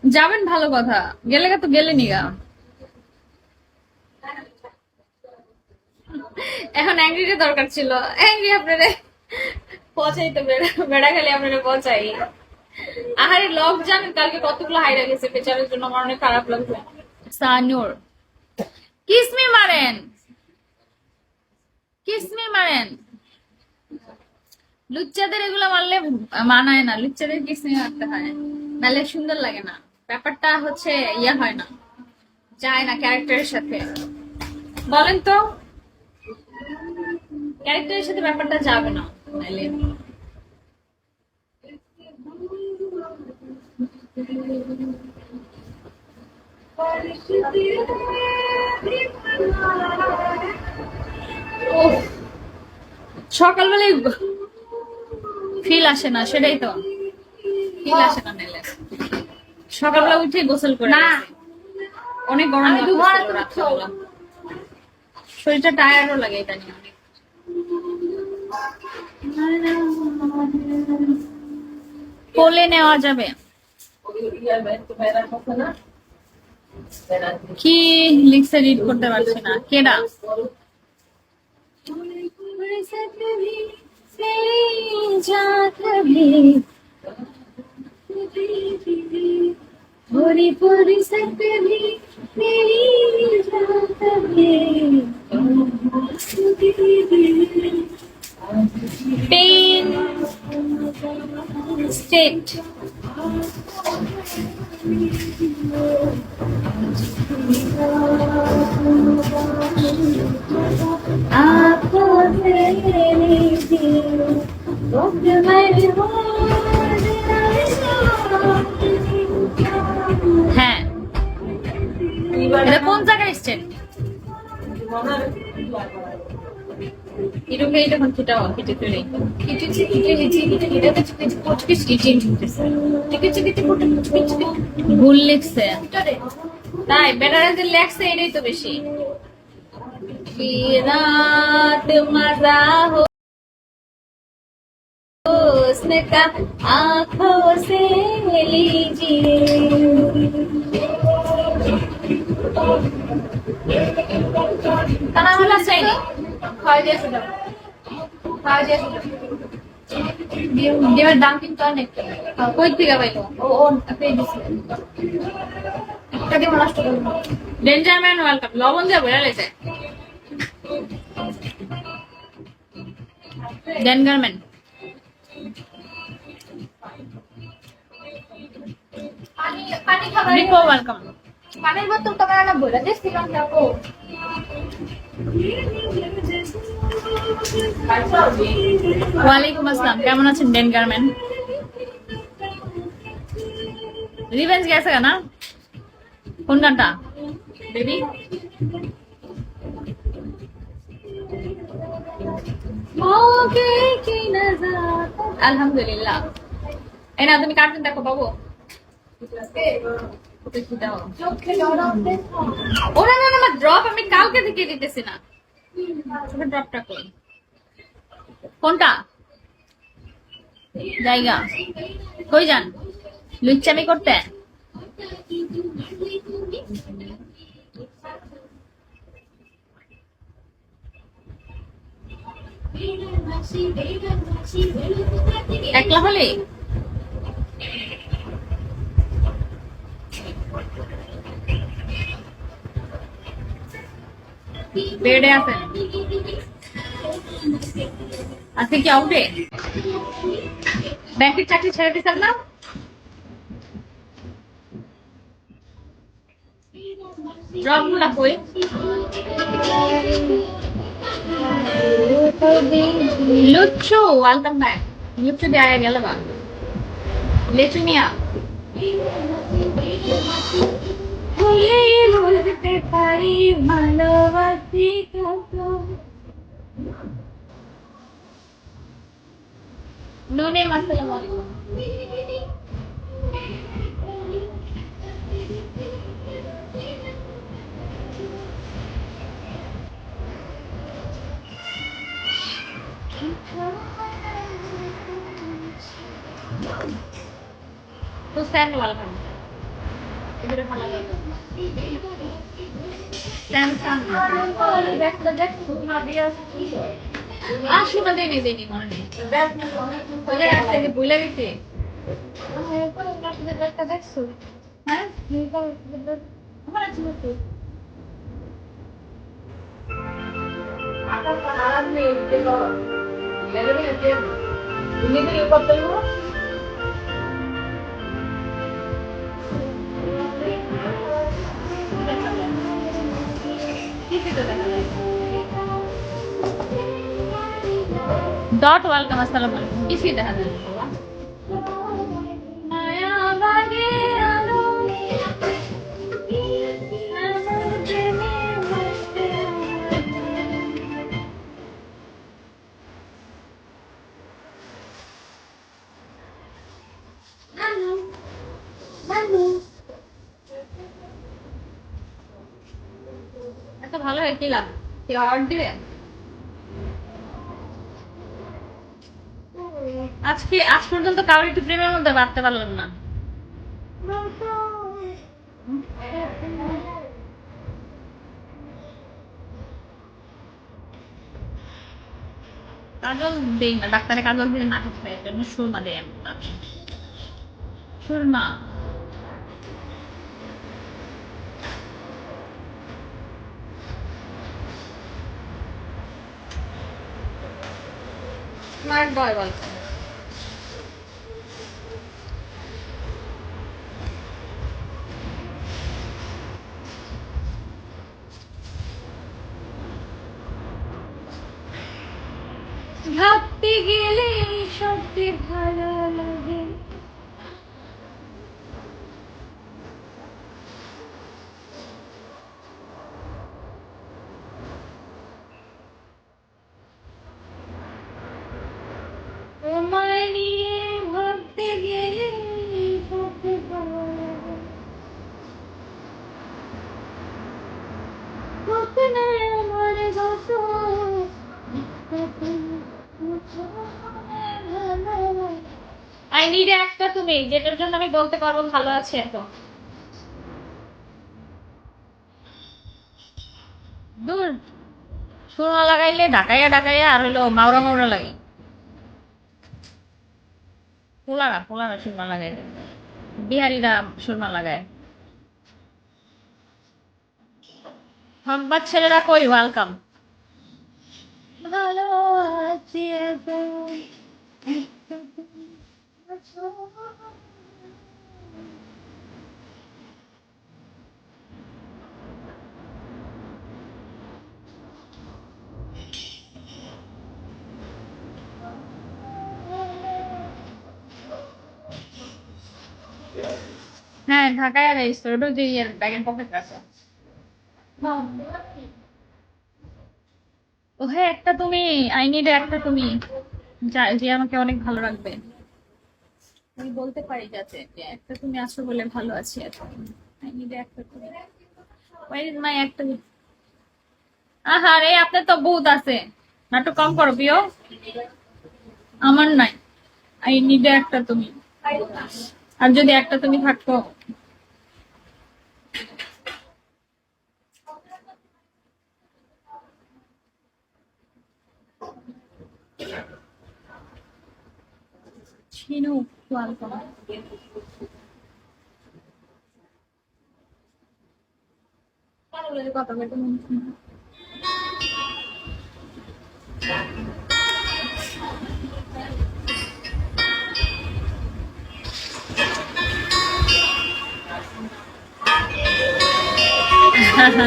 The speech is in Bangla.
যাবেন ভালো কথা, গেলে তো গেলেনি গা। এখন অ্যাংরির দরকার ছিল, অ্যাংরি আপনারে পচাই তো বেড়া বেড়া খালি আপনারে পচাই। আহারে লক জানেন কালকে কতগুলো হাইরা গেছে বেচারের জন্য, আমার অনেক খারাপ লাগছে। সানুর কিসমি মারেন, কিসমি মারেন। লুচ্চাদের এগুলো মারলে মানায় না, লুচ্চাদের কিসমি মারতে হয়, নাহলে সুন্দর লাগে না। ব্যাপারটা হচ্ছে ইয়া হয় না, যায় না ক্যারেক্টারের সাথে। বলেন তো, ক্যারেক্টারের সাথে ব্যাপারটা যাবে না নাহলে। উফ, সকালবেলায় ফিল আসে না, সেটাই তো, ফিল আসে না নাহলে। সকালবেলা উঠে গোসল করে না গেছি। অনেক গরম লাগছিল রাত্রেবেলা, শরীরটা টায়ার্ডও লাগে এটা নিয়ে অনেক। কোলে নেওয়া যাবে কি লিখছে, রিড করতে পারছি না। কেডা? थोड़ी थोड़ी से कभी मेरी जात पेन स्टेट। आंखों से হ্যাঁ, এটা কোন জায়গায় স্টেট? 이렇게 이러면 기다 기다들이 ভুল লিখছে তাই, বেটারে লেখছে এটাই তো বেশি। কি রাত মজা हो उसने का आंखों से लीजिए। কানামালা চাইনি খাওয়া দিয়ে শুধু, খাওয়া দিয়ে শুধু ডিমের দাম কিন্তু অনেক। কই থেকে পাইলো? ও পেয়ে দিচ্ছে একটা ডিম নষ্ট করবো। ডেঞ্জার ম্যান ওয়ার্ল্ড কাপ লবণ দিয়ে বেড়া লেছে। ডেনগারম্যান পানি খাবার রিপো ওয়েলকাম। পানির বোতল তোমার না বলে দিছিলাম যাবো। ওয়ালাইকুম আসসালাম, কেমন আছেন ডেনগারম্যান? রিভেঞ্জ গেছে না কোন গানটা বেবি? আলহামদুলিল্লাহ। এই না তুমি কার্টুন দেখো বাবু। ওরা না না ড্রপ আমি কালকে থেকে দিতেছি না, ড্রপটা কই? কোনটা জায়গা? কই যান লুচ্চামি করতে? একলা হলে বেডে আছেন আজকে কি আউটে? ব্যাংকের চাকরি ছেড়ে দিচ্ছেন না? জব গুলা কই? লুচ্চু ওয়েলকাম ব্যাক। লুচ্চু দেয়া গেল বা লেচু মিয়া বলতে পারি ভালোবাসি কত। নুনে আসসালামু আলাইকুম। হুসেন ওয়েলকাম। দূরে ভালো লাগে স্যামসাং দেখতে দেখো আসলে দেনি মনে নেই ওই যে একটা যে ভুলে গেছি দেখতে দেখছো হ্যাঁ আমার আছে তো ডট ওয়েলকাম আসসালামু আলাইকুম কিছুই দেখা যায় না মায়া লাগে আলো আমার প্রেমে ভাসতে এত ভালো হয় কি লাভ কি অর্ডার দিবে আজকে আজ পর্যন্ত কারোর একটু প্রেমের মধ্যে বাঁধতে পারলাম না কাজল দেই না ডাক্তারে কাজল দিলে নাটক হয় এর জন্য সুরমা দেয় আমি না। সুরমা স্মার্ট বয় বল ভাবতে গেলে সত্যি ভালো লাগে তোমায় নিয়ে ভাবতে গেলে সত্যি ভালো লাগে কখনো আমার যত আই নিড একটা তুমি যেটার জন্য আমি বলতে পারবো ভালো আছে এত দূর সুরমা লাগাইলে ঢাকাইয়া আর হইলো মাওরা লাগে পোলারা সুরমা লাগাই বিহারিরা সুরমা লাগায় হকবাদ ছেলেরা কই ওয়েলকাম ভালো আছি এখন। হ্যাঁ ঢাকায় আর স্টোর যে ব্যাগের পকেট আছে ও হ্যাঁ একটা তুমি আই নিড একটা তুমি যে আমাকে অনেক ভালো রাখবে আমি বলতে পারি যাতে যে একটা তুমি আসো বলে ভালো আছি এখন আই নিড একটা তুমি ওয়ার ইজ মাই একটা আহারে আপনার তো বহুত আছে নাটক কম করো প্রিয় আমার নাই আই নিড একটা তুমি আর যদি একটা তুমি থাকতো ছিনু ওয়েলকাম কথা বলতে মন চায় না।